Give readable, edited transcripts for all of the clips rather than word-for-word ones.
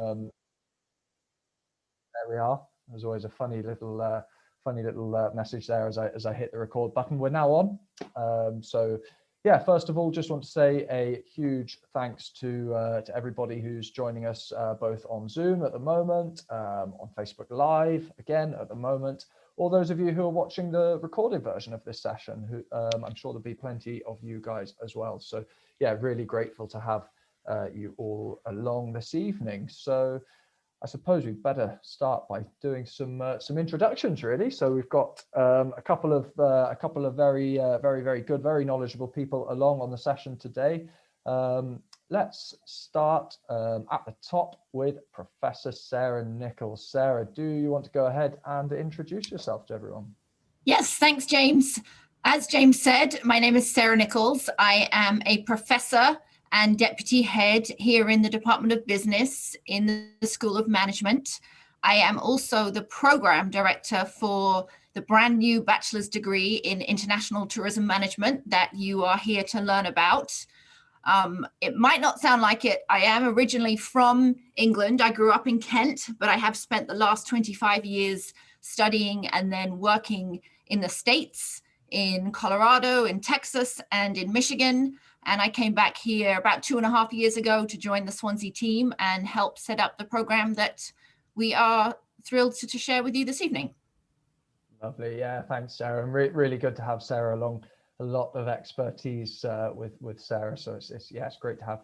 There we are. There's always a funny little message there as I hit the record button. We're now on. So yeah, first of all, just want to say a huge thanks to everybody who's joining us both on Zoom at the moment, on Facebook Live again at the moment, or those of you who are watching the recorded version of this session. Who I'm sure there'll be plenty of you guys as well. So yeah, really grateful to have you all along this evening. So I suppose we'd better start by doing some introductions, really. So we've got a couple of very good, very knowledgeable people along on the session today. Let's start at the top with Professor Sarah Nichols. Sarah, do you want to go ahead and introduce yourself to everyone? Yes, thanks, James. As James said, my name is Sarah Nichols. I am a professor and deputy head here in the Department of Business in the School of Management. I am also the program director for the brand new bachelor's degree in International Tourism Management that you are here to learn about. It might not sound like it. I am originally from England. I grew up in Kent, but I have spent the last 25 years studying and then working in the States, in Colorado, in Texas, and in Michigan. And I came back here about 2.5 years ago to join the Swansea team and help set up the program that we are thrilled to share with you this evening. Lovely. Yeah, thanks, Sarah. And really good to have Sarah along. A lot of expertise with Sarah. So it's great to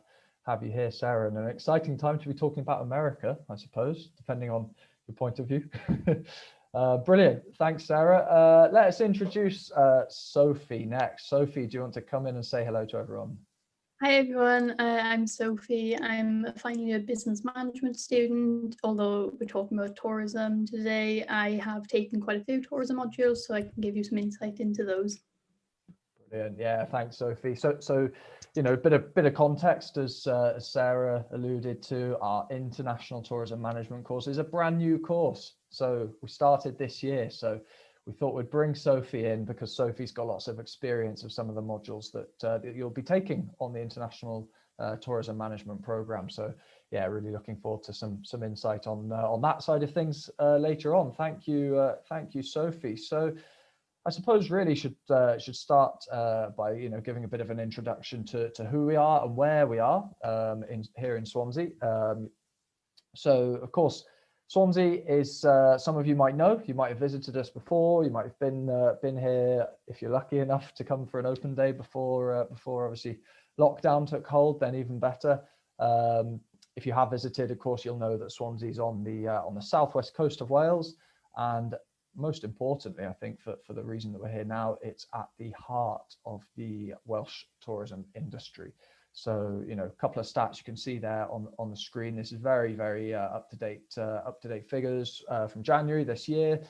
have you here, Sarah, and an exciting time to be talking about America, I suppose, depending on your point of view. Brilliant. Thanks, Sarah. Let's introduce Sophie next. Sophie, do you want to come in and say hello to everyone? Hi, everyone. I'm Sophie. I'm a final year business management student. Although we're talking about tourism today, I have taken quite a few tourism modules, so I can give you some insight into those. Brilliant. Yeah, thanks, Sophie. So you know, a bit of context, as Sarah alluded to, our International Tourism Management course is a brand new course. So we started this year. So we thought we'd bring Sophie in because Sophie's got lots of experience of some of the modules that you'll be taking on the International Tourism Management program. So yeah, really looking forward to some insight on that side of things later on. Thank you, Sophie. So I suppose really should start by giving a bit of an introduction to who we are and where we are here in Swansea. So of course, Swansea is some of you might know. You might have visited us before. You might have been here if you're lucky enough to come for an open day before obviously lockdown took hold. Then even better. If you have visited, of course, you'll know that Swansea is on the southwest coast of Wales, and most importantly, I think for the reason that we're here now, it's at the heart of the Welsh tourism industry. So, you know, a couple of stats you can see there on the screen. This is very up to date figures from January this year.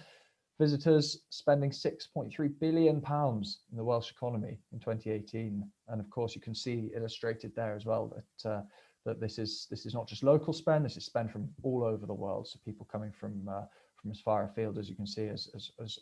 Visitors spending £6.3 billion in the Welsh economy in 2018, and of course you can see illustrated there as well that this is not just local spend. This is spend from all over the world. So people coming from as far afield as you can see as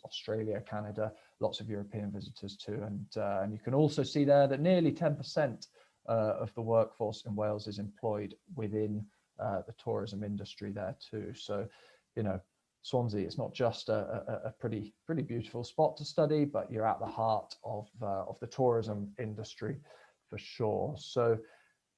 Australia, Canada, lots of European visitors too, and you can also see there that nearly 10% of the workforce in Wales is employed within the tourism industry there too. So, you know, Swansea, it's not just a pretty beautiful spot to study, but you're at the heart of the tourism industry for sure. So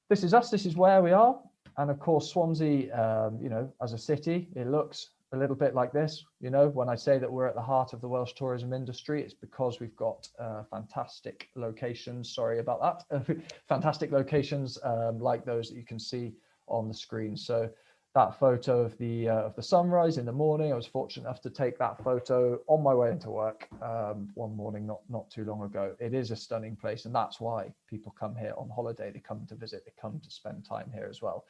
this is us, this is where we are. And of course, Swansea, you know, as a city, it looks a little bit like this. You know, when I say that we're at the heart of the Welsh tourism industry, it's because we've got fantastic locations. Sorry about that. Fantastic locations like those that you can see on the screen. So that photo of the sunrise in the morning, I was fortunate enough to take that photo on my way into work one morning not too long ago. It is a stunning place, and that's why people come here on holiday. They come to visit, they come to spend time here as well.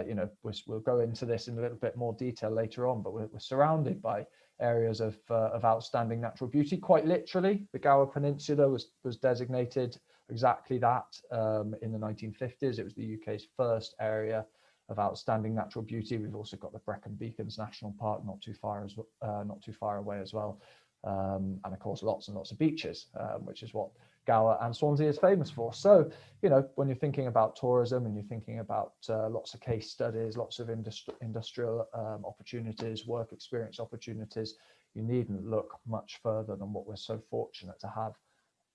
You know, we'll go into this in a little bit more detail later on, but we're surrounded by areas of outstanding natural beauty. Quite literally, the Gower Peninsula was designated exactly that in the 1950s. It was the UK's first area of outstanding natural beauty. We've also got the Brecon Beacons National Park not too far away as well, and of course lots and lots of beaches, which is what Gower and Swansea is famous for. So, you know, when you're thinking about tourism and you're thinking about lots of case studies, lots of industrial opportunities, work experience opportunities, you needn't look much further than what we're so fortunate to have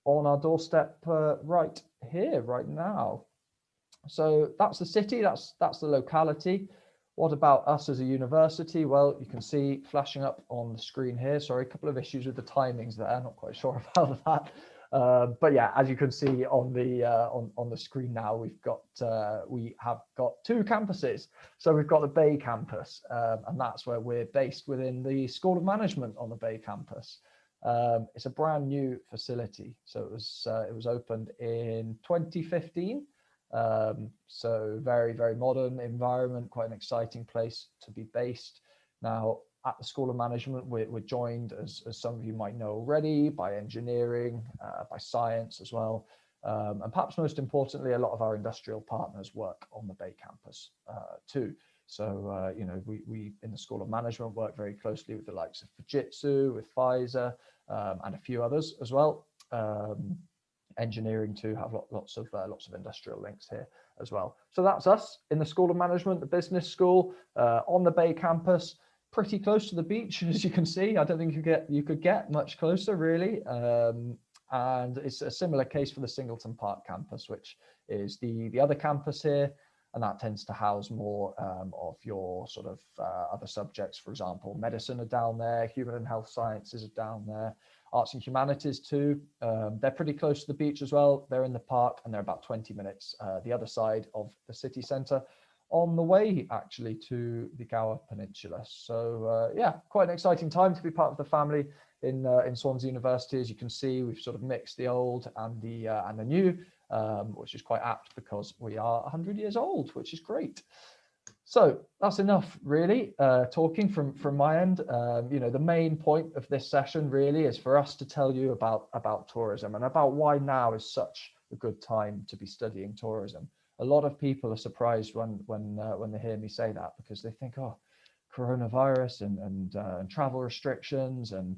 on our doorstep right here, right now. So that's the city, that's the locality. What about us as a university? Well, you can see flashing up on the screen here. Sorry, a couple of issues with the timings there. Not quite sure about that. But yeah, as you can see on the screen now, we have got two campuses. So we've got the Bay campus, and that's where we're based within the School of Management on the Bay campus. It's a brand new facility, so it was opened in 2015. So very, very modern environment, quite an exciting place to be based. Now, at the School of Management, we're joined, as some of you might know already, by engineering, by science as well. And perhaps most importantly, a lot of our industrial partners work on the Bay campus too. So, you know, we in the School of Management work very closely with the likes of Fujitsu, with Pfizer, and a few others as well. Engineering too have lots of industrial links here as well. So that's us in the School of Management, the business school on the Bay campus, pretty close to the beach, as you can see. I don't think you could get much closer really. And it's a similar case for the Singleton Park campus, which is the other campus here, and that tends to house more of your sort of other subjects. For example, medicine are down there, human and health sciences are down there, arts and humanities too. They're pretty close to the beach as well. They're in the park, and they're about 20 minutes the other side of the city centre, on the way actually to the Gower Peninsula. So yeah, quite an exciting time to be part of the family in Swansea University. As you can see, we've sort of mixed the old and the new, which is quite apt because we are 100 years old, which is great. So that's enough really talking from my end. You know, the main point of this session really is for us to tell you about tourism and about why now is such a good time to be studying tourism. A lot of people are surprised when they hear me say that, because they think, oh, coronavirus and travel restrictions and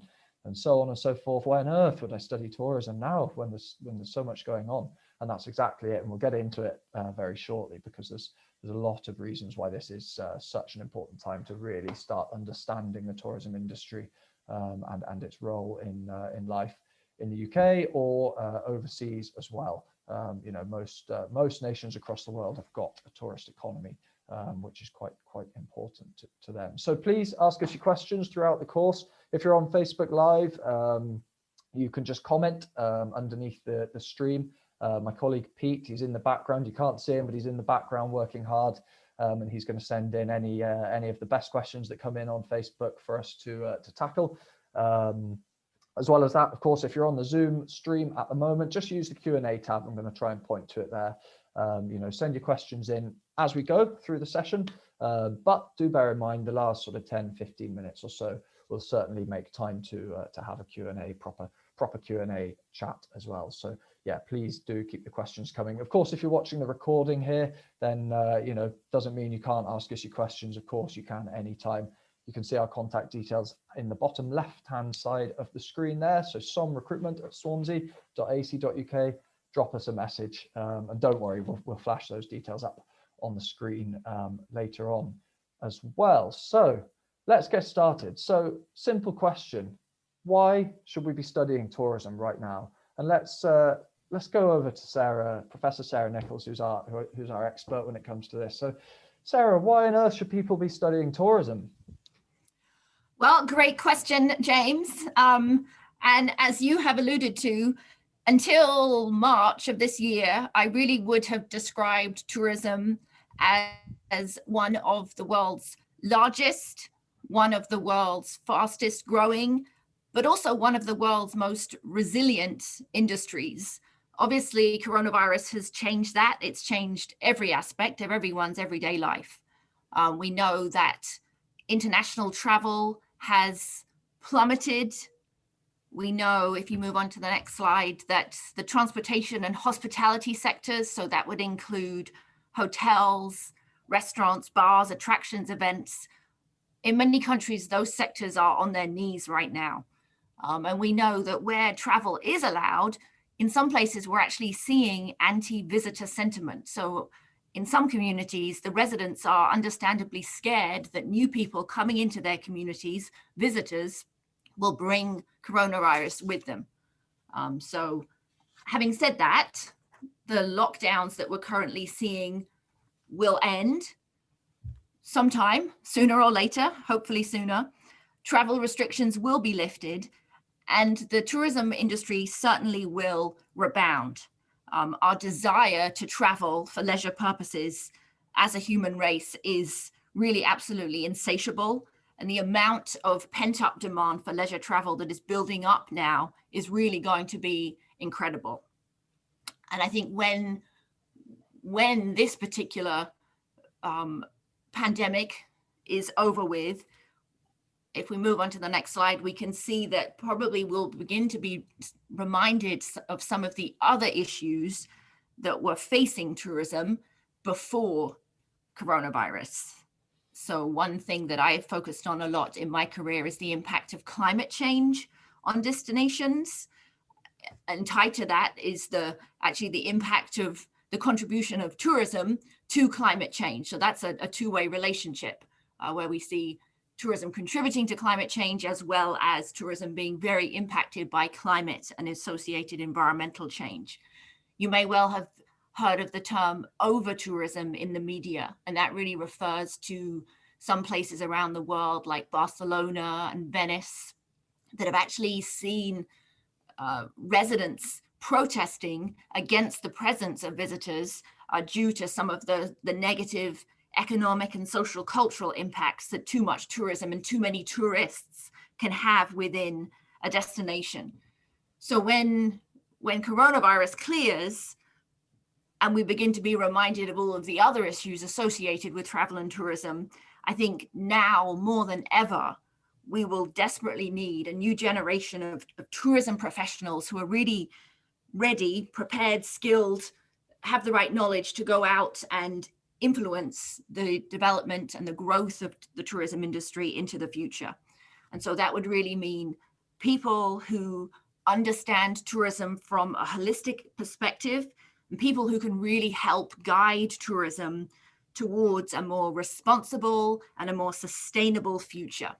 so on and so forth. Why on earth would I study tourism now when there's so much going on? And that's exactly it. And we'll get into it very shortly, because there's a lot of reasons why this is such an important time to really start understanding the tourism industry and its role in life in the UK or overseas as well. You know, most nations across the world have got a tourist economy, which is quite important to them. So please ask us your questions throughout the course. If you're on Facebook Live, you can just comment underneath the stream. My colleague Pete, he's in the background. You can't see him, but he's in the background working hard, and he's going to send in any of the best questions that come in on Facebook for us to tackle. As well as that, of course, if you're on the Zoom stream at the moment, just use the Q&A tab. I'm going to try and point to it there. You know, send your questions in as we go through the session, but do bear in mind the last sort of 10-15 minutes or so will certainly make time to have a Q&A, proper Q&A chat as well. So yeah, please do keep the questions coming. Of course, if you're watching the recording here, then you know, doesn't mean you can't ask us your questions. Of course, you can anytime. You can see our contact details in the bottom left-hand side of the screen there. So somrecruitment@swansea.ac.uk. Drop us a message, and don't worry, we'll flash those details up on the screen later on as well. So let's get started. So simple question: why should we be studying tourism right now? And let's go over to Sarah, Professor Sarah Nichols, who's our expert when it comes to this. So Sarah, why on earth should people be studying tourism? Well, great question, James. And as you have alluded to, until March of this year, I really would have described tourism as one of the world's largest, one of the world's fastest growing, but also one of the world's most resilient industries. Obviously, coronavirus has changed that. It's changed every aspect of everyone's everyday life. We know that international travel has plummeted. We know, if you move on to the next slide, that the transportation and hospitality sectors, so that would include hotels, restaurants, bars, attractions, events. In many countries, those sectors are on their knees right now. And we know that where travel is allowed, in some places, we're actually seeing anti-visitor sentiment. So in some communities, the residents are understandably scared that new people coming into their communities, visitors, will bring coronavirus with them. So having said that, the lockdowns that we're currently seeing will end sometime, sooner or later, hopefully sooner. Travel restrictions will be lifted, and the tourism industry certainly will rebound. Our desire to travel for leisure purposes as a human race is really absolutely insatiable. And the amount of pent-up demand for leisure travel that is building up now is really going to be incredible. And I think when this particular pandemic is over with, if we move on to the next slide, we can see that probably we'll begin to be reminded of some of the other issues that were facing tourism before coronavirus. So one thing that I focused on a lot in my career is the impact of climate change on destinations. And tied to that is actually the impact of the contribution of tourism to climate change. So that's a two-way relationship where we see tourism contributing to climate change, as well as tourism being very impacted by climate and associated environmental change. You may well have heard of the term over-tourism in the media, and that really refers to some places around the world like Barcelona and Venice that have actually seen residents protesting against the presence of visitors due to some of the negative economic and social cultural impacts that too much tourism and too many tourists can have within a destination. So when coronavirus clears and we begin to be reminded of all of the other issues associated with travel and tourism, I think now more than ever, we will desperately need a new generation of tourism professionals who are really ready, prepared, skilled, have the right knowledge to go out and influence the development and the growth of the tourism industry into the future. And so that would really mean people who understand tourism from a holistic perspective, and people who can really help guide tourism towards a more responsible and a more sustainable future.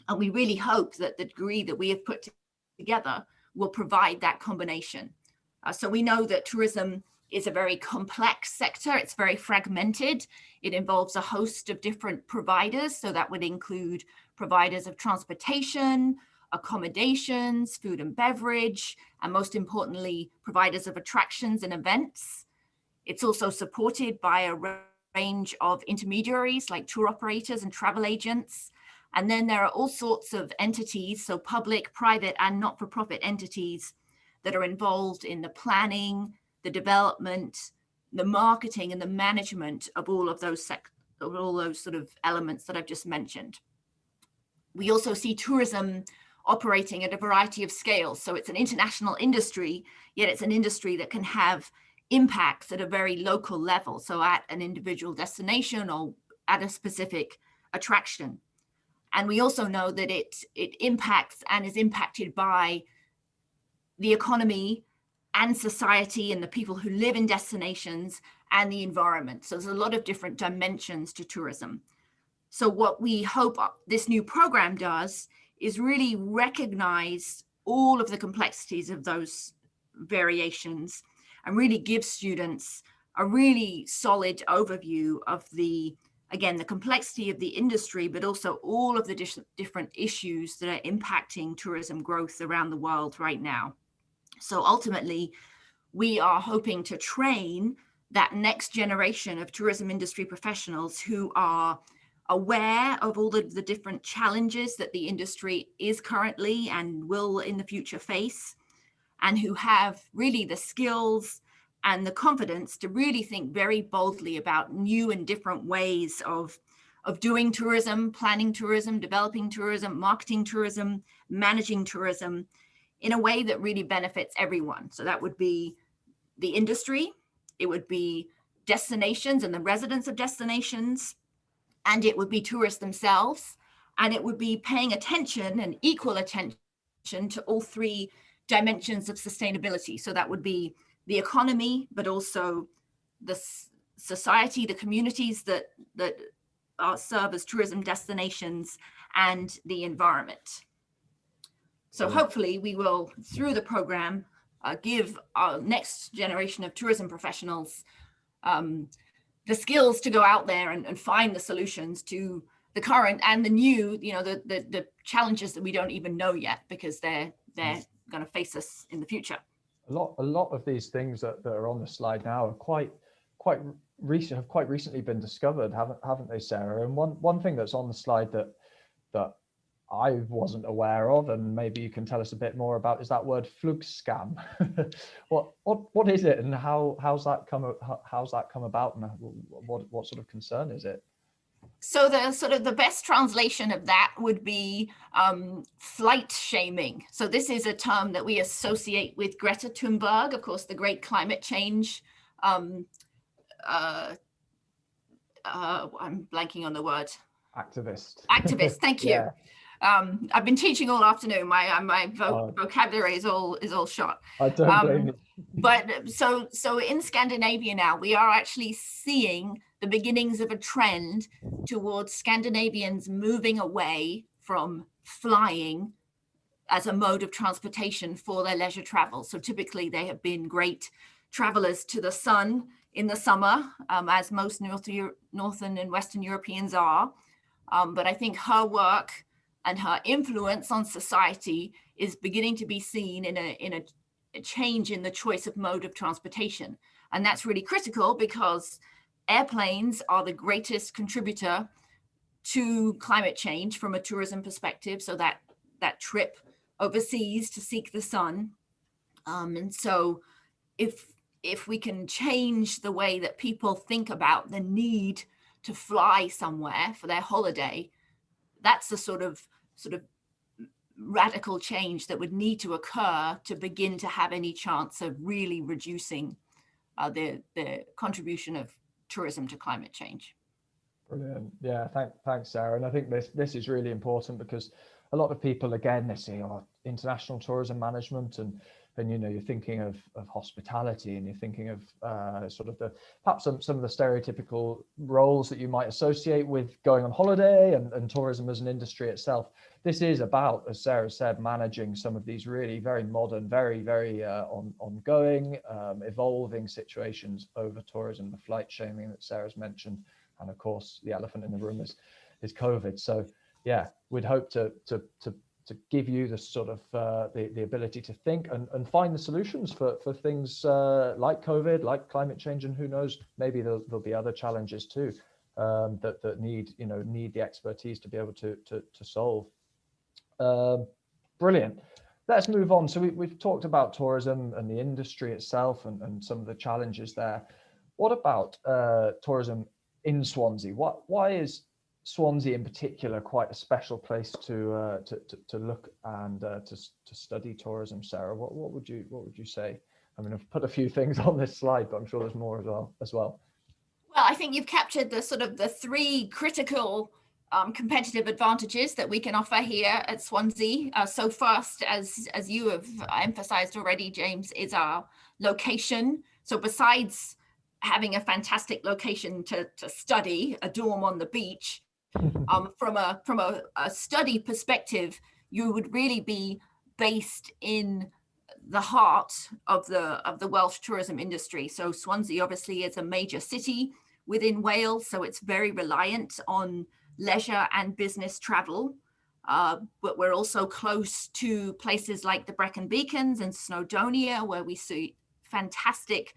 And we really hope that the degree that we have put together will provide that combination. So we know that tourism is a very complex sector. It's very fragmented. It involves a host of different providers. So that would include providers of transportation, accommodations, food and beverage, and most importantly, providers of attractions and events. It's also supported by a range of intermediaries like tour operators and travel agents. And then there are all sorts of entities, so public, private, and not-for-profit entities that are involved in the planning, the development, the marketing, and the management of all of those sort of elements that I've just mentioned. We also see tourism operating at a variety of scales. So it's an international industry, yet it's an industry that can have impacts at a very local level. So at an individual destination or at a specific attraction. And we also know that it impacts and is impacted by the economy and society and the people who live in destinations and the environment. So there's a lot of different dimensions to tourism. So what we hope this new program does is really recognize all of the complexities of those variations and really give students a really solid overview of the complexity of the industry, but also all of the different issues that are impacting tourism growth around the world right now. So ultimately, we are hoping to train that next generation of tourism industry professionals who are aware of all of the different challenges that the industry is currently and will in the future face, and who have really the skills and the confidence to really think very boldly about new and different ways of doing tourism, planning tourism, developing tourism, marketing tourism, managing tourism in a way that really benefits everyone. So that would be the industry, it would be destinations and the residents of destinations, and it would be tourists themselves, and it would be paying attention and equal attention to all three dimensions of sustainability. So that would be the economy, but also the society, the communities that serve as tourism destinations, and the environment. So hopefully we will, through the program, give our next generation of tourism professionals the skills to go out there and find the solutions to the current and the new, the challenges that we don't even know yet, because they're going to face us in the future. A lot of these things that are on the slide now are quite recent, have quite recently been discovered, haven't they, Sarah? And one thing that's on the slide that I wasn't aware of, and maybe you can tell us a bit more about, is that word flugscam. What is it, and how's that come about, and what sort of concern is it? So the best translation of that would be flight shaming. So this is a term that we associate with Greta Thunberg, of course, the great climate change. I'm blanking on the word. Activist. Activist. Thank you. Yeah. I've been teaching all afternoon. My vocabulary is all shot. I don't blame you. But so in Scandinavia now, we are actually seeing the beginnings of a trend towards Scandinavians moving away from flying as a mode of transportation for their leisure travel. So typically they have been great travelers to the sun in the summer, as most Northern and Western Europeans are. But I think her work and her influence on society is beginning to be seen in a change in the choice of mode of transportation. And that's really critical, because airplanes are the greatest contributor to climate change from a tourism perspective. So that trip overseas to seek the sun. And so if we can change the way that people think about the need to fly somewhere for their holiday, that's the sort of radical change that would need to occur to begin to have any chance of really reducing the contribution of tourism to climate change. Brilliant. Yeah, thanks, Sarah. And I think this is really important, because a lot of people, again, they say, international tourism management, and you're thinking of hospitality, and you're thinking of perhaps some of the stereotypical roles that you might associate with going on holiday and tourism as an industry itself. This is about, as Sarah said, managing some of these really very modern, very ongoing, evolving situations over tourism, the flight shaming that Sarah's mentioned, and of course the elephant in the room is COVID. So yeah, we'd hope to give you the sort of the ability to think and find the solutions for things like COVID, like climate change, and who knows, maybe there'll be other challenges too that need the expertise to be able to solve. Brilliant. Let's move on. So we've talked about tourism and the industry itself and some of the challenges there. What about tourism in Swansea? Why is Swansea in particular quite a special place to look and to study tourism, Sarah? What would you say? I mean, I've put a few things on this slide, but I'm sure there's more as well. Well, I think you've captured the three critical competitive advantages that we can offer here at Swansea. So first, as you have emphasized already, James, is our location. So besides having a fantastic location to study, a dorm on the beach, from a study perspective, you would really be based in the heart of the Welsh tourism industry. So Swansea obviously is a major city within Wales, so it's very reliant on leisure and business travel. But we're also close to places like the Brecon Beacons and Snowdonia, where we see fantastic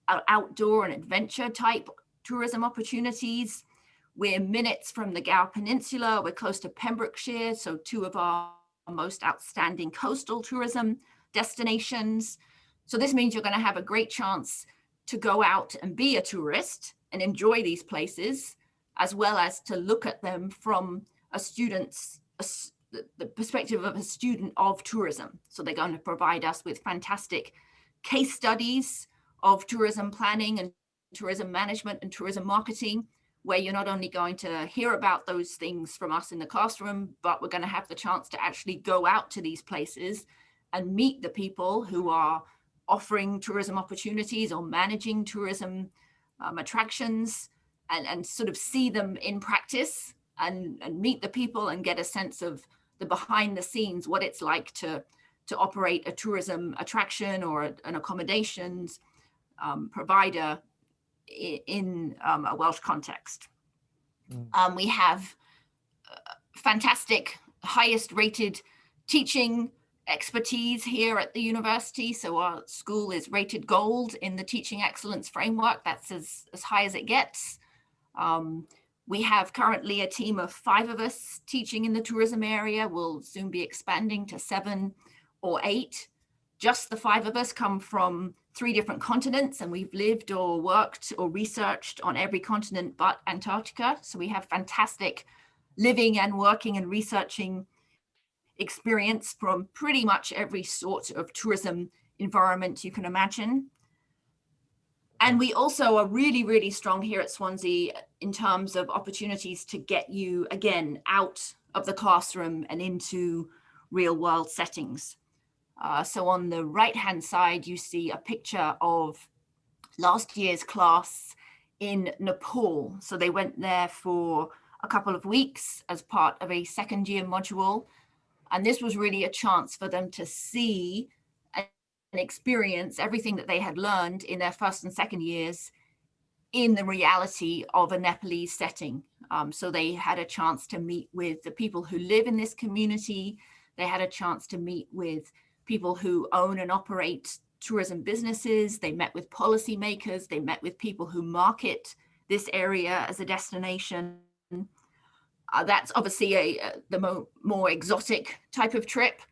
outdoor and adventure type tourism opportunities. We're minutes from the Gower Peninsula. We're close to Pembrokeshire, so two of our most outstanding coastal tourism destinations. So this means you're going to have a great chance to go out and be a tourist and enjoy these places, as well as to look at them from the perspective of a student of tourism. So they're going to provide us with fantastic case studies of tourism planning and tourism management and tourism marketing, where you're not only going to hear about those things from us in the classroom, but we're going to have the chance to actually go out to these places and meet the people who are offering tourism opportunities or managing tourism attractions, and sort of see them in practice, and meet the people and get a sense of the behind the scenes, what it's like to operate a tourism attraction or an accommodations provider in a Welsh context. We have fantastic, highest rated teaching expertise here at the university. So our school is rated gold in the teaching excellence framework. That's as high as it gets. We have currently a team of 5 of us teaching in the tourism area. We'll soon be expanding to 7 or 8. Just the 5 of us come from 3 different continents, and we've lived or worked or researched on every continent but Antarctica. So we have fantastic living and working and researching experience from pretty much every sort of tourism environment you can imagine. And we also are really, really strong here at Swansea in terms of opportunities to get you, again, out of the classroom and into real world settings. So on the right-hand side, you see a picture of last year's class in Nepal. So they went there for a couple of weeks as part of a second year module. And this was really a chance for them to see and experience everything that they had learned in their first and second years in the reality of a Nepalese setting. So they had a chance to meet with the people who live in this community. They had a chance to meet with people who own and operate tourism businesses. They met with policymakers. They met with people who market this area as a destination. That's obviously the more exotic type of trip.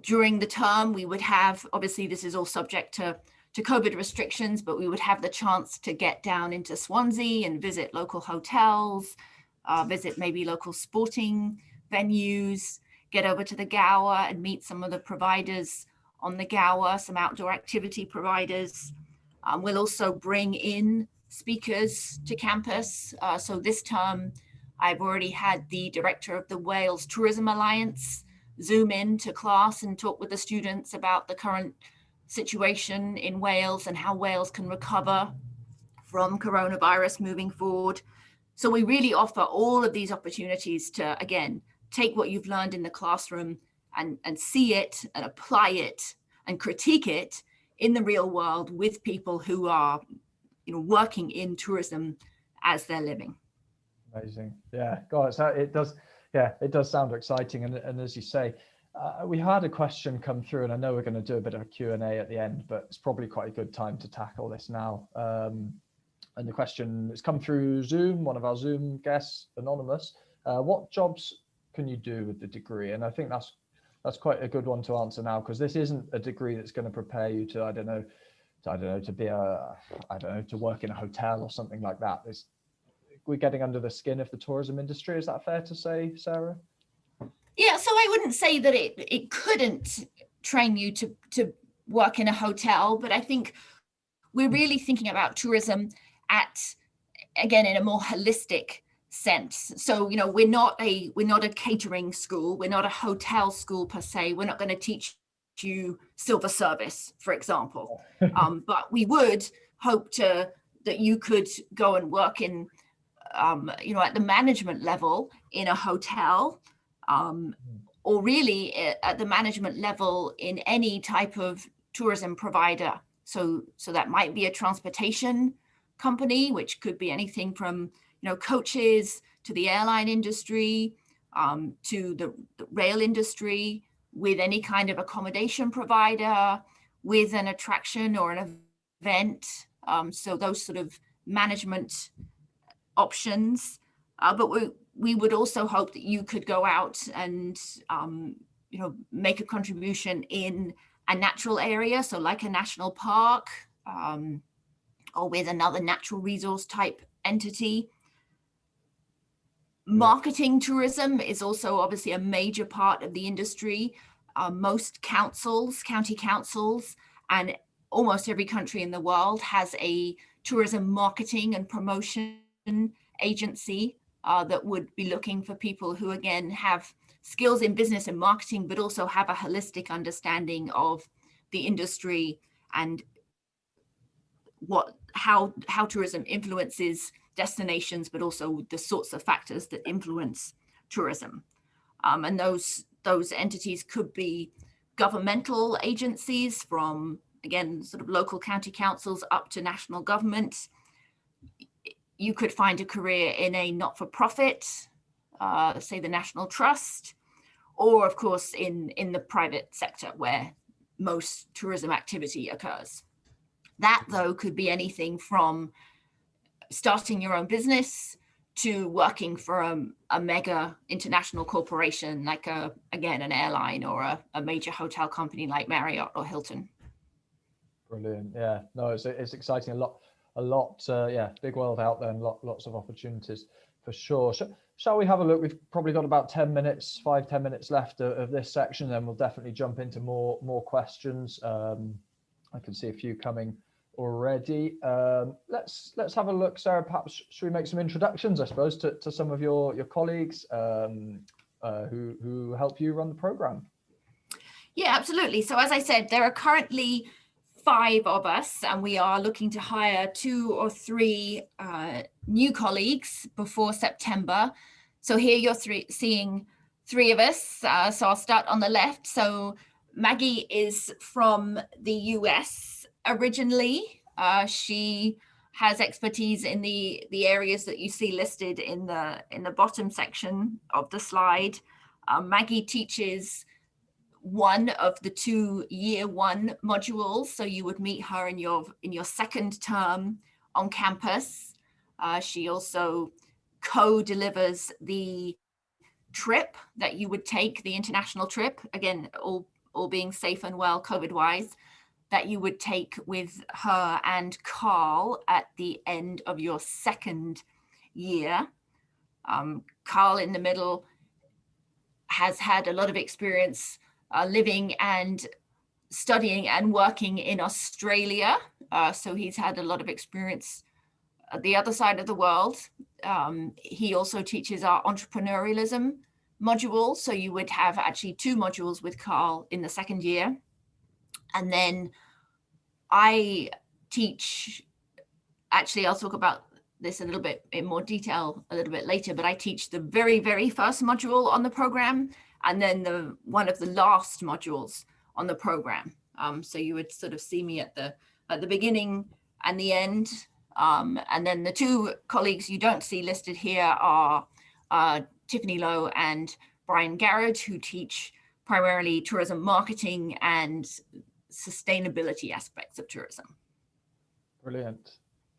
During the term, we would have, obviously this is all subject to COVID restrictions, but we would have the chance to get down into Swansea and visit local hotels, visit maybe local sporting venues, get over to the Gower and meet some of the providers on the Gower, some outdoor activity providers. We'll also bring in speakers to campus. So this term, I've already had the director of the Wales Tourism Alliance Zoom in to class and talk with the students about the current situation in Wales and how Wales can recover from coronavirus moving forward. So we really offer all of these opportunities to, again, take what you've learned in the classroom and see it and apply it and critique it in the real world with people who are, working in tourism as they're living. Amazing. Yeah, God, it does sound exciting. And as you say, we had a question come through, and I know we're going to do a bit of a Q&A at the end, but it's probably quite a good time to tackle this now. And the question has come through Zoom, one of our Zoom guests, anonymous. What jobs can you do with the degree? And I think that's quite a good one to answer now, because this isn't a degree that's going to prepare you to, to work in a hotel or something like that. We're getting under the skin of the tourism industry. Is that fair to say, Sarah? Yeah, so I wouldn't say that it couldn't train you to work in a hotel, but I think we're really thinking about tourism again, in a more holistic sense. So, we're not a catering school. We're not a hotel school per se. We're not going to teach you silver service, for example. But we would hope that you could go and work in, at the management level in a hotel, or really at the management level in any type of tourism provider. So that might be a transportation company, which could be anything from, coaches to the airline industry, to the rail industry, with any kind of accommodation provider, with an attraction or an event. So those sort of management options. But we would also hope that you could go out and, make a contribution in a natural area. So like a national park, or with another natural resource type entity. Marketing tourism is also obviously a major part of the industry. Most county councils, and almost every country in the world has a tourism marketing and promotion agency. that would be looking for people who, again, have skills in business and marketing, but also have a holistic understanding of the industry and how tourism influences destinations, but also the sorts of factors that influence tourism. And those entities could be governmental agencies, from, again, sort of local county councils up to national government. You could find a career in a not-for-profit, say the National Trust, or of course in the private sector where most tourism activity occurs. That, though, could be anything from starting your own business to working for a mega international corporation, like again, an airline, or a major hotel company like Marriott or Hilton. Brilliant. Yeah, no, it's exciting. A lot. Yeah, big world out there, and lots of opportunities for sure. Shall we have a look? We've probably got about 10 minutes, 5-10 minutes left of this section. Then we'll definitely jump into more questions. I can see a few coming already. Let's have a look, Sarah. Perhaps should we make some introductions, I suppose, to some of your colleagues who help you run the program? Yeah, absolutely. So as I said, there are currently 5 of us, and we are looking to hire 2 or 3 new colleagues before September. So here you're seeing 3 of us. So I'll start on the left. So Maggie is from the US originally. She has expertise in the areas that you see listed in the bottom section of the slide. Maggie teaches one of the 2 year 1 modules, so you would meet her in your second term on campus. She also co-delivers the trip that you would take, the international trip, again, all being safe and well COVID wise, that you would take with her and Carl at the end of your second year. Carl in the middle has had a lot of experience living and studying and working in Australia. So he's had a lot of experience at the other side of the world. He also teaches our entrepreneurialism module. So you would have actually 2 modules with Carl in the second year. And then I teach, actually, I'll talk about this a little bit in more detail a little bit later, but I teach the very, very first module on the program, and then one of the last modules on the program. So you would sort of see me at the beginning and the end. And then the 2 colleagues you don't see listed here are Tiffany Lowe and Brian Garrett, who teach primarily tourism marketing and sustainability aspects of tourism. Brilliant.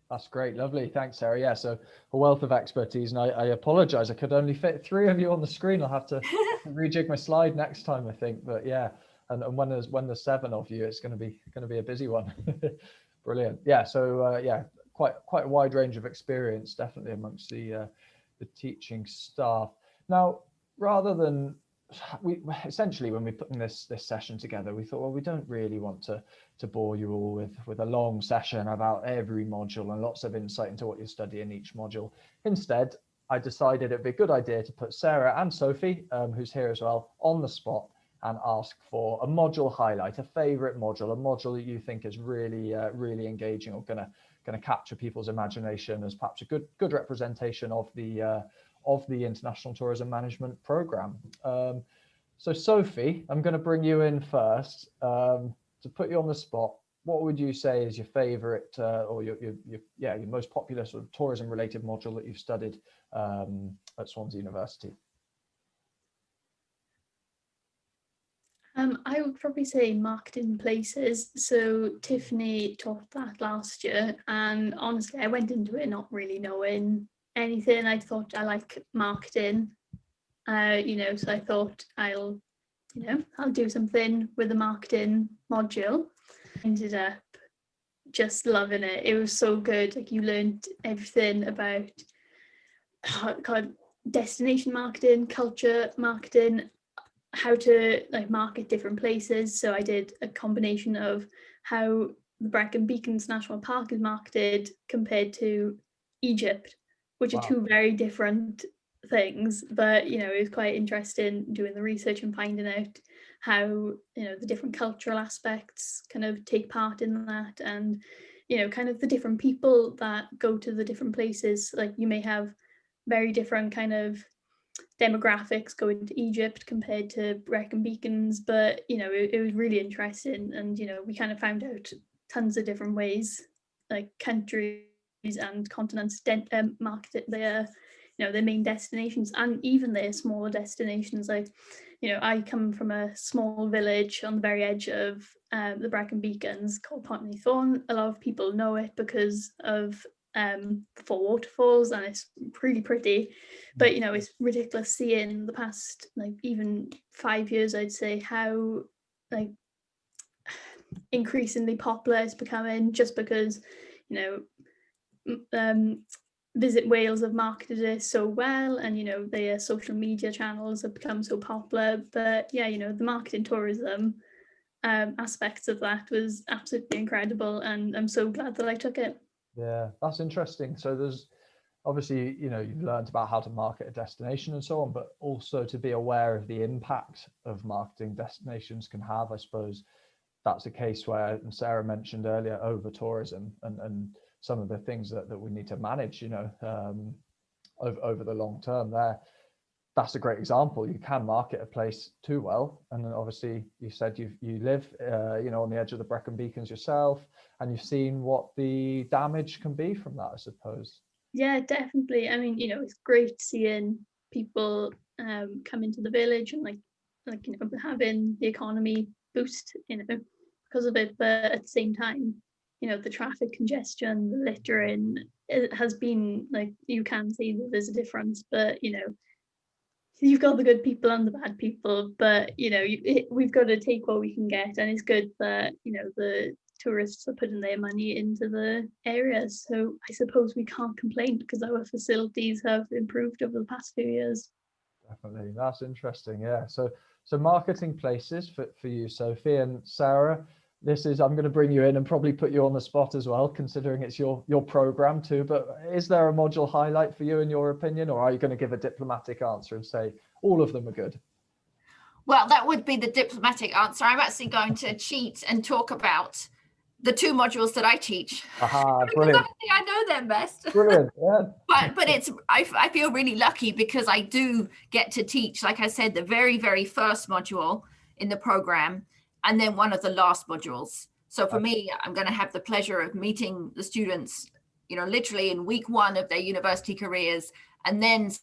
That's great. Lovely. Thanks, Sarah. Yeah, so a wealth of expertise, and I apologize. I could only fit 3 of you on the screen. I'll have to rejig my slide next time, I think. But yeah, and when there's 7 of you, it's going to be a busy one. Brilliant. Yeah. So yeah, quite a wide range of experience, definitely amongst the teaching staff. Now, rather than essentially, when we put this session together, we thought, well, we don't really want to bore you all with a long session about every module and lots of insight into what you study in each module. Instead, I decided it'd be a good idea to put Sarah and Sophie, who's here as well, on the spot and ask for a module highlight, a favorite module, a module that you think is really really engaging or gonna capture people's imagination as perhaps a good representation of the International Tourism Management Program. So Sophie, I'm going to bring you in first to put you on the spot. What would you say is your favorite or your most popular sort of tourism related module that you've studied at Swansea University? I would probably say marketing places. So Tiffany taught that last year, and honestly, I went into it not really knowing anything. I thought I like marketing, so I thought I'll do something with the marketing module. Ended up just loving it. It was so good. Like, you learned everything about destination marketing, culture marketing, how to market different places. So I did a combination of how the Brecon Beacons National Park is marketed compared to Egypt. which are Wow. two very different things. But it was quite interesting doing the research and finding out how the different cultural aspects kind of take part in that, and kind of the different people that go to the different places. Like you may have very different kind of demographics going to Egypt compared to Brecon Beacons, but it was really interesting, and we kind of found out tons of different ways like countries and continents market their their main destinations, and even their smaller destinations. Like I come from a small village on the very edge of the Brecon Beacons called Pontley Thorn. A lot of people know it because of the four waterfalls, and it's really pretty. But it's ridiculous seeing the past like even 5 years, I'd say, how like increasingly popular it's becoming, just because Visit Wales have marketed it so well, and their social media channels have become so popular. But yeah, the marketing tourism aspects of that was absolutely incredible, and I'm so glad that I took it. Yeah, that's interesting. So there's obviously, you've learned about how to market a destination and so on, but also to be aware of the impact of marketing destinations can have. I suppose that's a case where, and Sarah mentioned earlier, over tourism and some of the things that we need to manage, over the long term there. That's a great example. You can market a place too well, and then obviously you said you live on the edge of the Brecon Beacons yourself, and you've seen what the damage can be from that, I suppose. Yeah, definitely. I mean, it's great seeing people come into the village and like having the economy boost because of it. But at the same time, the traffic congestion, the littering, it has been like, you can see that there's a difference. But you've got the good people and the bad people, but we've got to take what we can get, and it's good that the tourists are putting their money into the areas. So I suppose we can't complain because our facilities have improved over the past few years. Definitely, that's interesting. Yeah, so marketing places for you, Sophie and Sarah. I'm going to bring you in and probably put you on the spot as well, considering it's your program too. But is there a module highlight for you in your opinion, or are you going to give a diplomatic answer and say all of them are good? Well, that would be the diplomatic answer. I'm actually going to cheat and talk about the two modules that I teach. Aha, brilliant. I know them best. Brilliant. Yeah. But I feel really lucky because I do get to teach, like I said, the very, very first module in the program, and then one of the last modules. So for me, I'm going to have the pleasure of meeting the students, literally in week 1 of their university careers, and then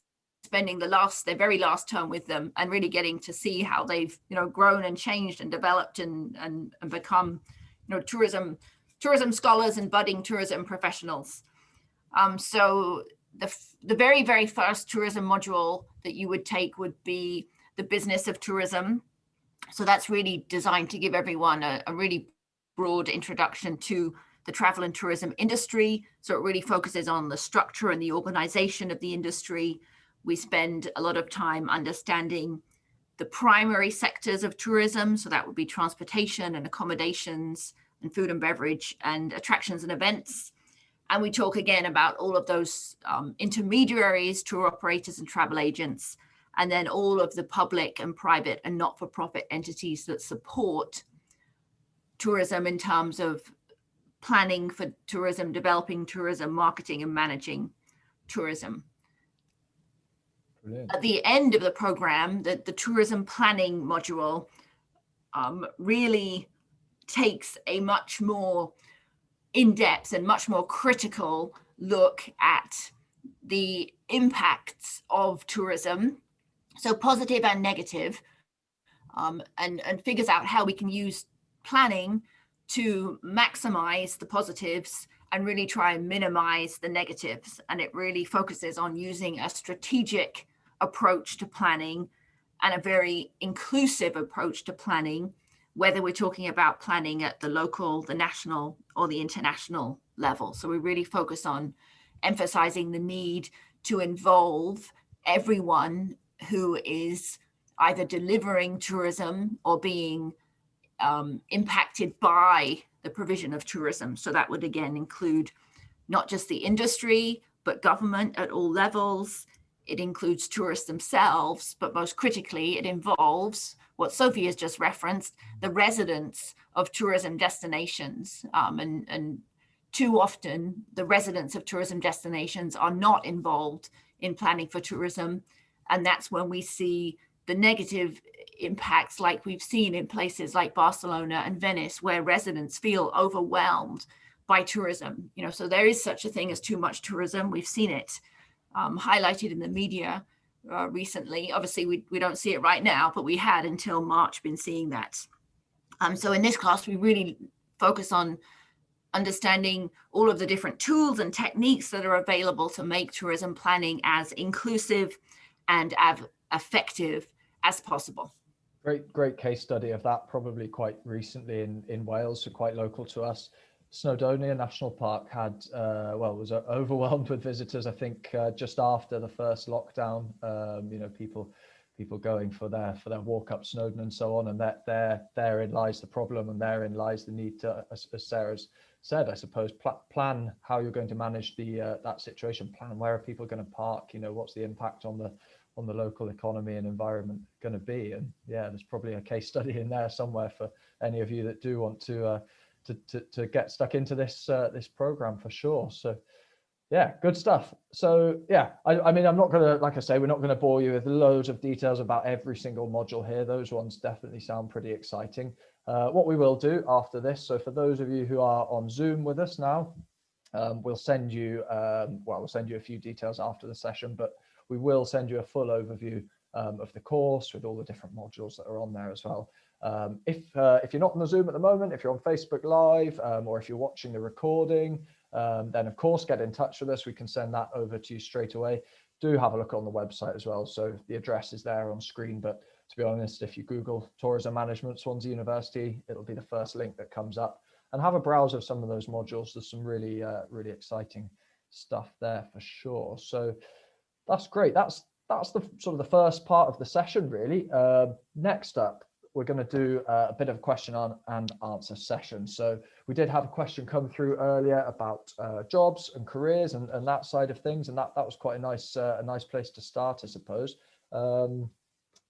spending their very last term with them, and really getting to see how they've grown and changed and developed and become tourism scholars and budding tourism professionals. So the very, very first tourism module that you would take would be the business of tourism. So that's really designed to give everyone a really broad introduction to the travel and tourism industry. So it really focuses on the structure and the organization of the industry. We spend a lot of time understanding the primary sectors of tourism. So that would be transportation and accommodations and food and beverage and attractions and events. And we talk again about all of those intermediaries, tour operators and travel agents, and then all of the public and private and not-for-profit entities that support tourism in terms of planning for tourism, developing tourism, marketing and managing tourism. Brilliant. At the end of the program, the tourism planning module really takes a much more in-depth and much more critical look at the impacts of tourism, so positive and negative, and figures out how we can use planning to maximize the positives and really try and minimize the negatives. And it really focuses on using a strategic approach to planning and a very inclusive approach to planning, whether we're talking about planning at the local, the national, or the international level. So we really focus on emphasizing the need to involve everyone who is either delivering tourism or being impacted by the provision of tourism. So that would again include not just the industry, but government at all levels. It includes tourists themselves, but most critically, it involves what Sophie has just referenced, the residents of tourism destinations. And too often, the residents of tourism destinations are not involved in planning for tourism. And that's when we see the negative impacts like we've seen in places like Barcelona and Venice, where residents feel overwhelmed by tourism. So there is such a thing as too much tourism. We've seen it highlighted in the media recently. Obviously, we don't see it right now, but we had until March been seeing that. So in this class, we really focus on understanding all of the different tools and techniques that are available to make tourism planning as inclusive and as effective as possible. Great case study of that, probably quite recently in Wales, so quite local to us. Snowdonia National Park had, was overwhelmed with visitors, I think, just after the first lockdown. People going for their walk up Snowdon and so on, and therein lies the problem, and therein lies the need to, as Sarah's said, I suppose, plan how you're going to manage that situation. Plan where are people going to park? What's the impact on the local economy and environment going to be? And yeah, there's probably a case study in there somewhere for any of you that do want to get stuck into this program for sure. So yeah, good stuff. So yeah, I mean, I'm not going to, like I say, we're not going to bore you with loads of details about every single module here. Those ones definitely sound pretty exciting. What we will do after this, so for those of you who are on Zoom with us now, we'll send you a few details after the session, but we will send you a full overview of the course with all the different modules that are on there as well. If you're not on the Zoom at the moment, if you're on Facebook Live, or if you're watching the recording, then of course get in touch with us. We can send that over to you straight away. Do have a look on the website as well. So the address is there on screen, but to be honest, if you Google Tourism Management Swansea University, it'll be the first link that comes up, and have a browse of some of those modules. There's some really exciting stuff there for sure. So that's great. That's the sort of the first part of the session really. Next up, we're going to do a bit of a question and answer session. So we did have a question come through earlier about jobs and careers and that side of things, and that was quite a nice place to start, I suppose.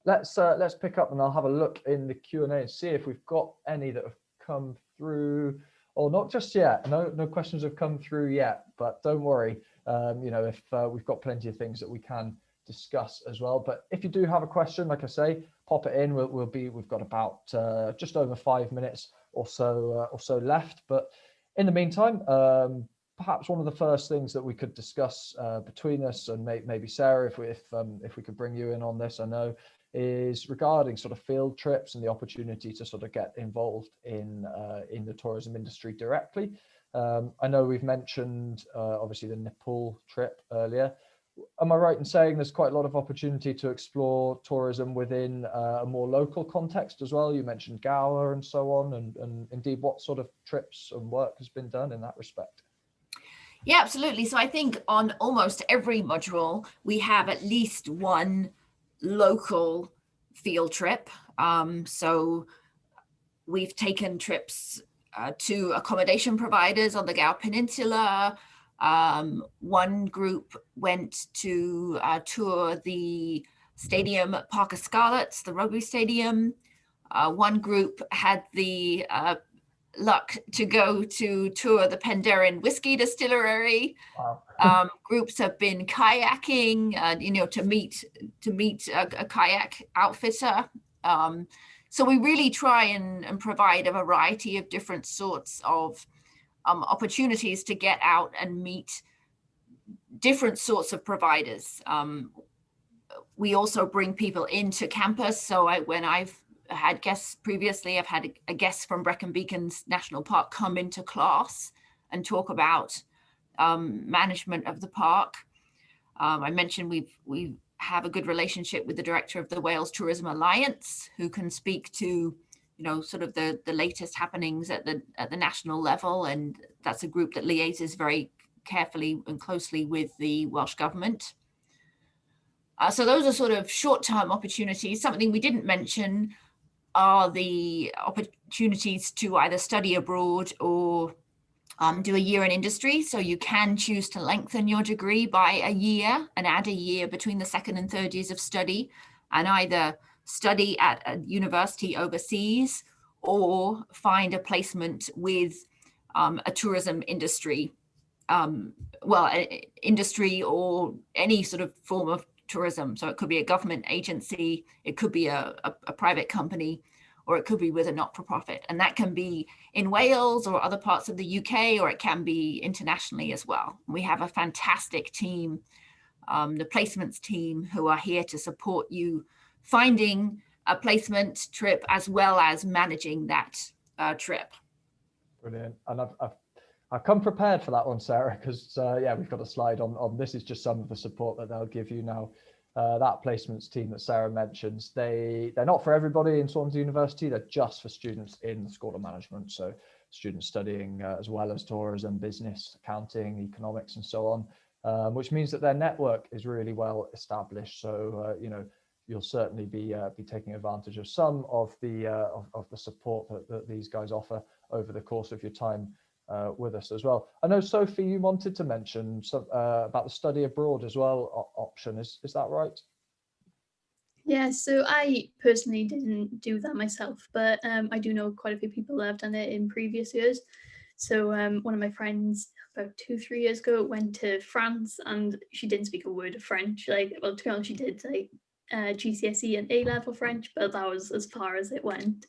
Let's pick up, and I'll have a look in the Q&A and see if we've got any that have come through, or not just yet. No questions have come through yet, but don't worry. If we've got plenty of things that we can discuss as well. But if you do have a question, like I say, pop it in. We've got about just over 5 minutes or so left. But in the meantime, perhaps one of the first things that we could discuss between us, and maybe Sarah, if we could bring you in on this, I know, is regarding sort of field trips and the opportunity to sort of get involved in the tourism industry directly. I know we've mentioned obviously the Nepal trip earlier. Am I right in saying there's quite a lot of opportunity to explore tourism within a more local context as well? You mentioned Goa and so on, and indeed what sort of trips and work has been done in that respect? Yeah, absolutely. So I think on almost every module, we have at least one local field trip. So we've taken trips to accommodation providers on the Goa Peninsula. One group went to tour the stadium at Parc y Scarlets, the rugby stadium. One group had the luck to go to tour the Penderyn whiskey distillery. Wow. Groups have been kayaking, to meet a kayak outfitter. So we really try and provide a variety of different sorts of opportunities to get out and meet different sorts of providers. We also bring people into campus. So when I've had guests previously, I've had a guest from Brecon Beacons National Park come into class and talk about management of the park. I mentioned we have a good relationship with the director of the Wales Tourism Alliance, who can speak to sort of the latest happenings at the national level, and that's a group that liaises very carefully and closely with the Welsh Government. So those are sort of short-term opportunities. Something we didn't mention are the opportunities to either study abroad or do a year in industry. So you can choose to lengthen your degree by a year and add a year between the second and third years of study, and either study at a university overseas or find a placement with a tourism industry, industry or any sort of form of tourism. So it could be a government agency, it could be a private company, or it could be with a not-for-profit. And that can be in Wales or other parts of the UK, or it can be internationally as well. We have a fantastic team, the placements team, who are here to support you finding a placement trip as well as managing that trip. Brilliant. And I've come prepared for that one, Sarah, because yeah, we've got a slide on this is just some of the support that they'll give you now. That placements team that Sarah mentions, they're not for everybody in Swansea University, they're just for students in the School of Management. So students studying as well as tourism, business, accounting, economics, and so on, which means that their network is really well established. So, you know, you'll certainly be taking advantage of some of the support that these guys offer over the course of your time with us as well. I know, Sophie, you wanted to mention some about the study abroad as well option. Is that right? Yeah, so I personally didn't do that myself, but I do know quite a few people that have done it in previous years. So one of my friends about 2-3 years ago went to France, and she didn't speak a word of French. Like, well, to be honest, she did like GCSE and A-level French, but that was as far as it went.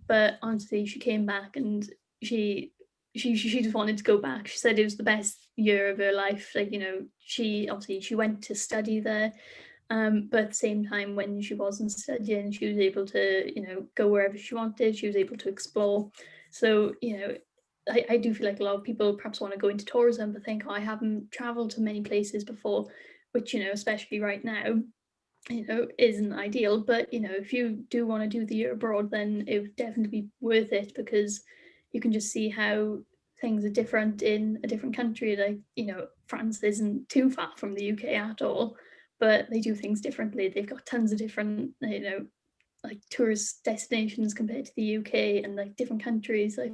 But honestly, she came back and she just wanted to go back. She said it was the best year of her life. Like, you know, she went to study there, but at the same time, when she wasn't studying, she was able to, you know, go wherever she wanted. She was able to explore. So, you know, I do feel like a lot of people perhaps want to go into tourism but think, oh, I haven't traveled to many places before, which, you know, especially right now, you know, isn't ideal. But, you know, if you do want to do the year abroad, then it would definitely be worth it, because you can just see how things are different in a different country. Like, you know, France isn't too far from the UK at all, but they do things differently. They've got tons of different, you know, like tourist destinations compared to the UK, and like different countries. Like,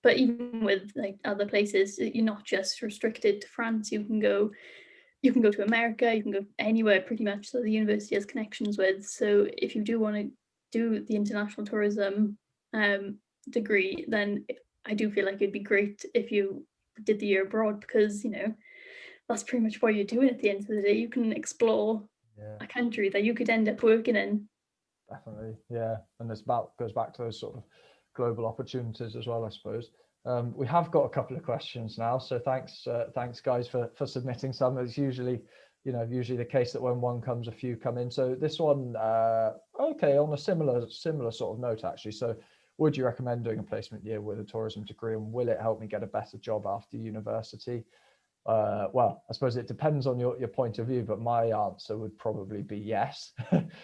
but even with like other places, you're not just restricted to France. You can go to America, you can go anywhere pretty much that the university has connections with. So if you do want to do the international tourism degree, then I do feel like it'd be great if you did the year abroad, because, you know, that's pretty much what you're doing at the end of the day. You can explore a country that you could end up working in. Definitely, yeah. And this goes back to those sort of global opportunities as well, I suppose. We have got a couple of questions now, so thanks guys for submitting some. It's usually the case that when one comes, a few come in. So this one, okay, on a similar sort of note actually. So, would you recommend doing a placement year with a tourism degree, and will it help me get a better job after university? Well, I suppose it depends on your point of view, but my answer would probably be yes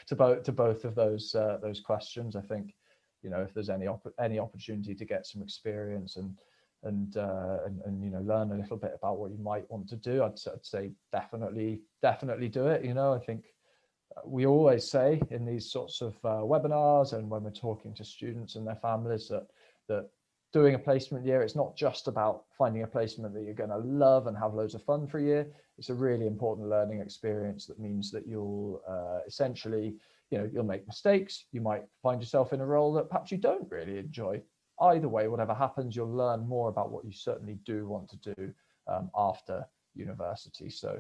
to both of those questions. I think, you know, if there's any opportunity to get some experience and you know, learn a little bit about what you might want to do, I'd say definitely do it. You know, I think we always say in these sorts of webinars and when we're talking to students and their families that doing a placement year, it's not just about finding a placement that you're going to love and have loads of fun for a year. It's a really important learning experience that means that you'll essentially, you know, you'll make mistakes. You might find yourself in a role that perhaps you don't really enjoy. Either way, whatever happens, you'll learn more about what you certainly do want to do after university. So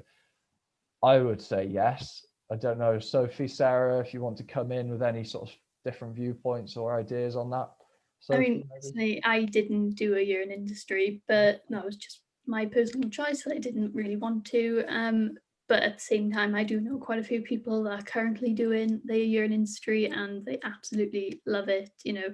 I would say yes. I don't know, Sophie, Sarah, if you want to come in with any sort of different viewpoints or ideas on that. I mean, personally, I didn't do a year in industry, but that was just my personal choice. I didn't really want to. But at the same time, I do know quite a few people that are currently doing their year in industry, and they absolutely love it. You know,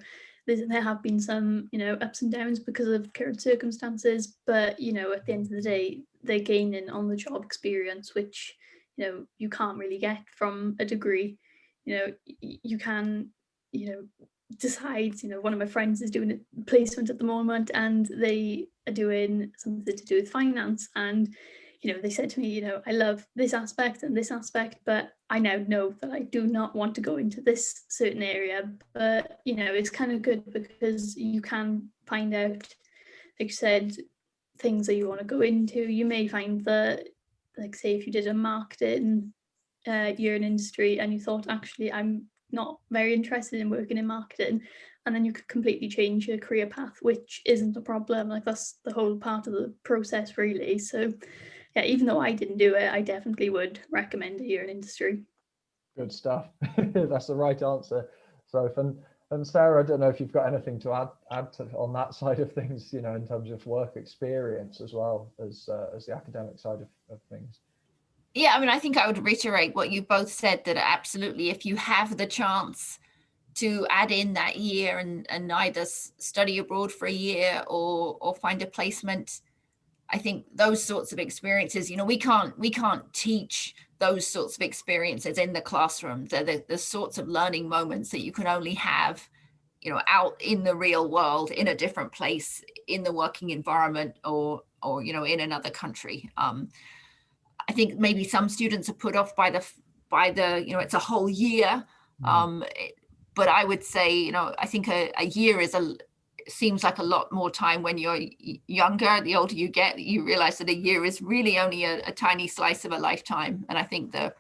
there have been some, you know, ups and downs because of current circumstances, but, you know, at the end of the day, they're gaining on the job experience, which, you know, you can't really get from a degree. You know, you can, you know, decides, you know, one of my friends is doing a placement at the moment, and they are doing something to do with finance, and, you know, they said to me, you know, I love this aspect and this aspect, but I now know that I do not want to go into this certain area. But, you know, it's kind of good because you can find out like you said, things that you want to go into. You may find that, like say if you did a marketing year in industry and you thought, actually I'm not very interested in working in marketing, and then you could completely change your career path, which isn't a problem. Like that's the whole part of the process really. So yeah, even though I didn't do it, I definitely would recommend a year in industry. Good stuff. That's the right answer. So, and Sarah, I don't know if you've got anything to add to, on that side of things, you know, in terms of work experience as well as the academic side of things. Yeah, I mean, I think I would reiterate what you both said, that absolutely, if you have the chance to add in that year and either study abroad for a year or find a placement, I think those sorts of experiences, you know, we can't teach those sorts of experiences in the classroom. They're the sorts of learning moments that you can only have, you know, out in the real world, in a different place, in the working environment, or you know, in another country. I think maybe some students are put off by the you know, it's a whole year. But I would say, you know, I think a year seems like a lot more time when you're younger. The older you get, you realize that a year is really only a tiny slice of a lifetime. And I think the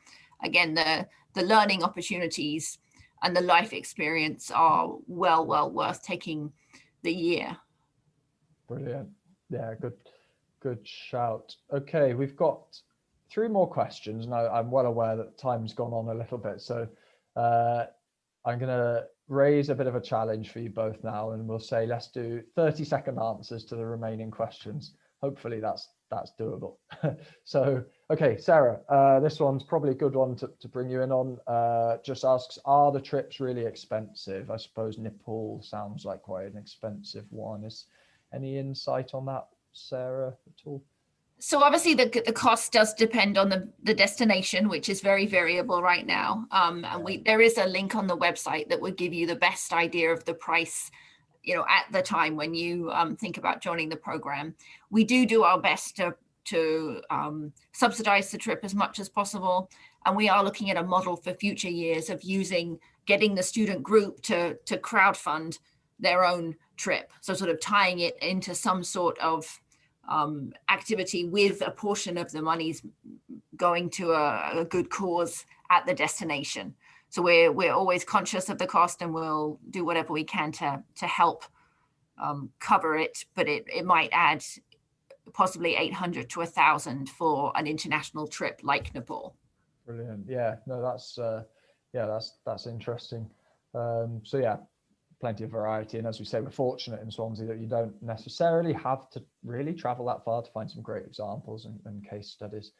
learning opportunities and the life experience are well worth taking the year. Brilliant. Yeah, good shout. Okay, we've got 3 more questions. Now, I'm well aware that time's gone on a little bit, so I'm going to raise a bit of a challenge for you both now, and we'll say let's do 30-second answers to the remaining questions. Hopefully that's doable. So, okay, Sarah, this one's probably a good one to bring you in on. Just asks, are the trips really expensive? I suppose Nepal sounds like quite an expensive one. Is any insight on that, Sarah, at all? So obviously the cost does depend on the destination, which is very variable right now. And there is a link on the website that would give you the best idea of the price, you know, at the time when you think about joining the program. We do our best to subsidize the trip as much as possible. And we are looking at a model for future years of getting the student group to crowdfund their own trip. So sort of tying it into some sort of activity with a portion of the monies going to a good cause at the destination. So we're always conscious of the cost, and we'll do whatever we can to help cover it. But it might add possibly 800 to 1,000 for an international trip like Nepal. Brilliant. Yeah. No, that's interesting. So yeah, plenty of variety, and as we say, we're fortunate in Swansea that you don't necessarily have to really travel that far to find some great examples and case studies.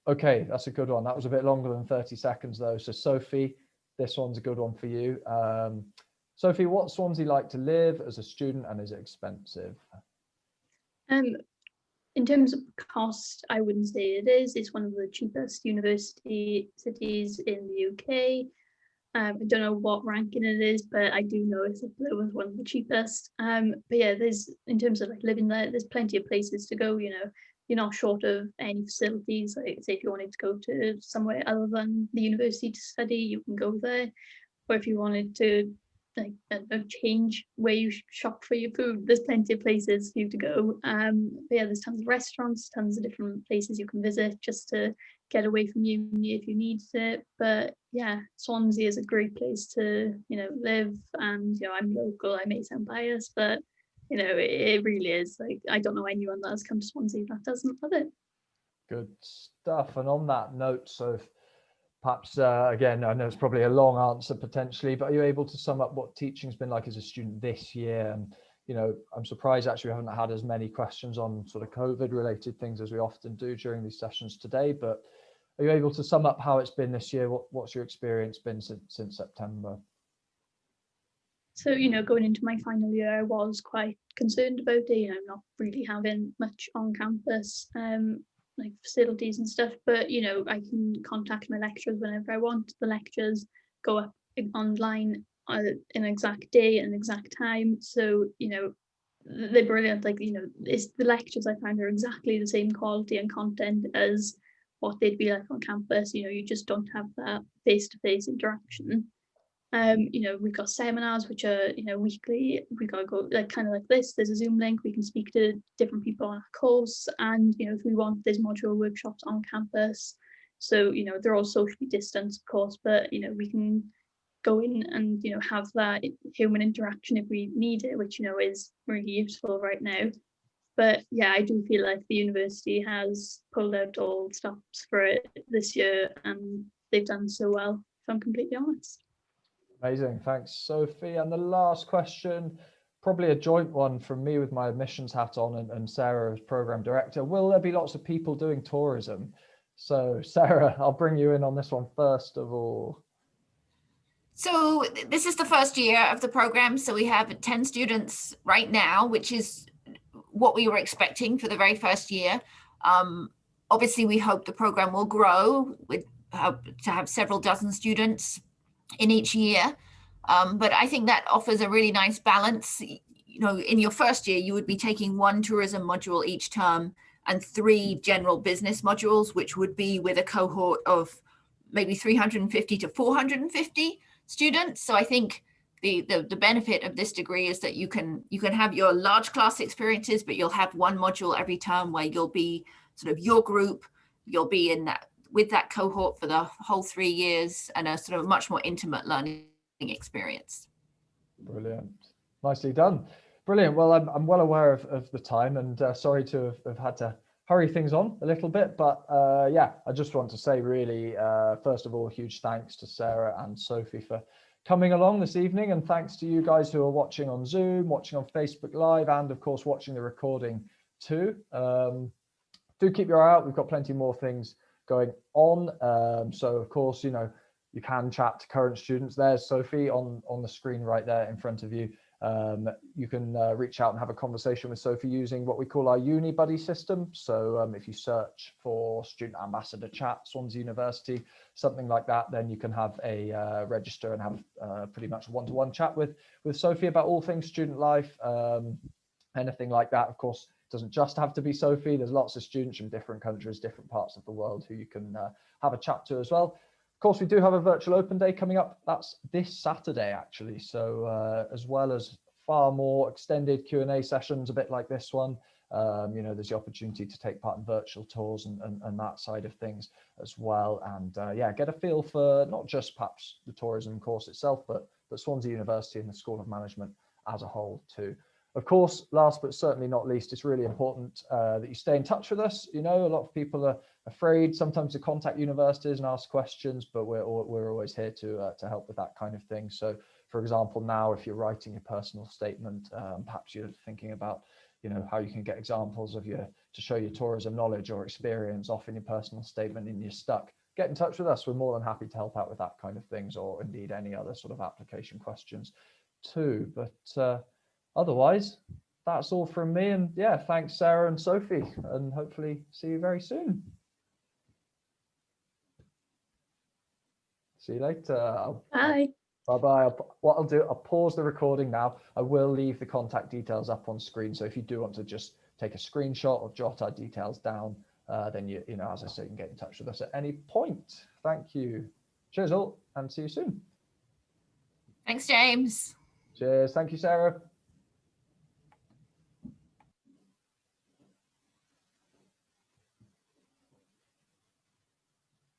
Okay, that's a good one. That was a bit longer than 30 seconds though. So Sophie, this one's a good one for you. Sophie, what's Swansea like to live as a student, and is it expensive? In terms of cost, I wouldn't say it is. It's one of the cheapest university cities in the UK. I don't know what ranking it is, but I do know it was one of the cheapest. But yeah, in terms of like living there, there's plenty of places to go. You know, you're not short of any facilities. Like say if you wanted to go to somewhere other than the university to study, you can go there. Or if you wanted to like change where you shop for your food, there's plenty of places for you to go. But yeah, there's tons of restaurants, tons of different places you can visit just to get away from uni if you need it. But yeah, Swansea is a great place to, you know, live. And you know, I'm local, I may sound biased, but you know, it really is. Like, I don't know anyone that has come to Swansea that doesn't love it. Good stuff. And on that note, so perhaps again, I know it's probably a long answer potentially, but are you able to sum up what teaching's been like as a student this year? And you know, I'm surprised actually we haven't had as many questions on sort of COVID related things as we often do during these sessions today, but are you able to sum up how it's been this year? What's your experience been since September? So, you know, going into my final year, I was quite concerned about it, you know, not really having much on campus, like facilities and stuff, but, you know, I can contact my lecturers whenever I want. The lectures go up online in an exact day and exact time. So, you know, they're brilliant. Like, you know, it's the lectures I find are exactly the same quality and content as what they'd be like on campus. You know, you just don't have that face-to-face interaction. You know, we've got seminars which are, you know, weekly. We got to go like kind of like this. There's a Zoom link. We can speak to different people on our course, and you know, if we want, there's module workshops on campus. So you know, they're all socially distanced, of course, but you know, we can go in and you know have that human interaction if we need it, which you know is really useful right now. But yeah, I do feel like the university has pulled out all stops for it this year, and they've done so well, if I'm completely honest. Amazing, thanks, Sophie. And the last question, probably a joint one from me with my admissions hat on and Sarah as program director. Will there be lots of people doing tourism? So Sarah, I'll bring you in on this one first of all. So this is the first year of the program. So we have 10 students right now, which is what we were expecting for the very first year. Obviously, we hope the program will grow. We hope to have several dozen students in each year. But I think that offers a really nice balance. You know, in your first year, you would be taking one tourism module each term and 3 general business modules, which would be with a cohort of maybe 350 to 450 students. So I think the benefit of this degree is that you can have your large class experiences, but you'll have one module every term where you'll be sort of your group, you'll be in that with that cohort for the whole 3 years, and a sort of much more intimate learning experience. Brilliant, nicely done. Brilliant. Well, I'm well aware of the time, and sorry to have had to hurry things on a little bit, but yeah, I just want to say really, first of all, huge thanks to Sarah and Sophie for coming along this evening, and thanks to you guys who are watching on Zoom, watching on Facebook Live, and of course watching the recording too. Do keep your eye out. We've got plenty more things going on. So of course, you know, you can chat to current students. There's Sophie on the screen right there in front of you. You can reach out and have a conversation with Sophie using what we call our Uni Buddy system. So if you search for Student Ambassador Chat, Swansea University, something like that, then you can have a register and have pretty much a one-to-one chat with Sophie about all things student life, anything like that. Of course, it doesn't just have to be Sophie. There's lots of students from different countries, different parts of the world who you can have a chat to as well. Of course, we do have a virtual open day coming up. That's this Saturday, actually. So as well as far more extended Q&A sessions, a bit like this one, you know, there's the opportunity to take part in virtual tours and that side of things as well. And yeah, get a feel for not just perhaps the tourism course itself, but Swansea University and the School of Management as a whole too. Of course, last but certainly not least, it's really important that you stay in touch with us. You know, a lot of people are afraid sometimes to contact universities and ask questions, but we're always here to help with that kind of thing. So, for example, now if you're writing your personal statement, perhaps you're thinking about, you know, how you can get examples of to show your tourism knowledge or experience off in your personal statement and you're stuck, get in touch with us. We're more than happy to help out with that kind of things, or indeed any other sort of application questions too. But otherwise, that's all from me. And yeah, thanks, Sarah and Sophie, and hopefully see you very soon. See you later. Bye. Bye-bye. What I'll do, I'll pause the recording now. I will leave the contact details up on screen. So if you do want to just take a screenshot or jot our details down, then you know, as I say, you can get in touch with us at any point. Thank you. Cheers all, and see you soon. Thanks, James. Cheers. Thank you, Sarah.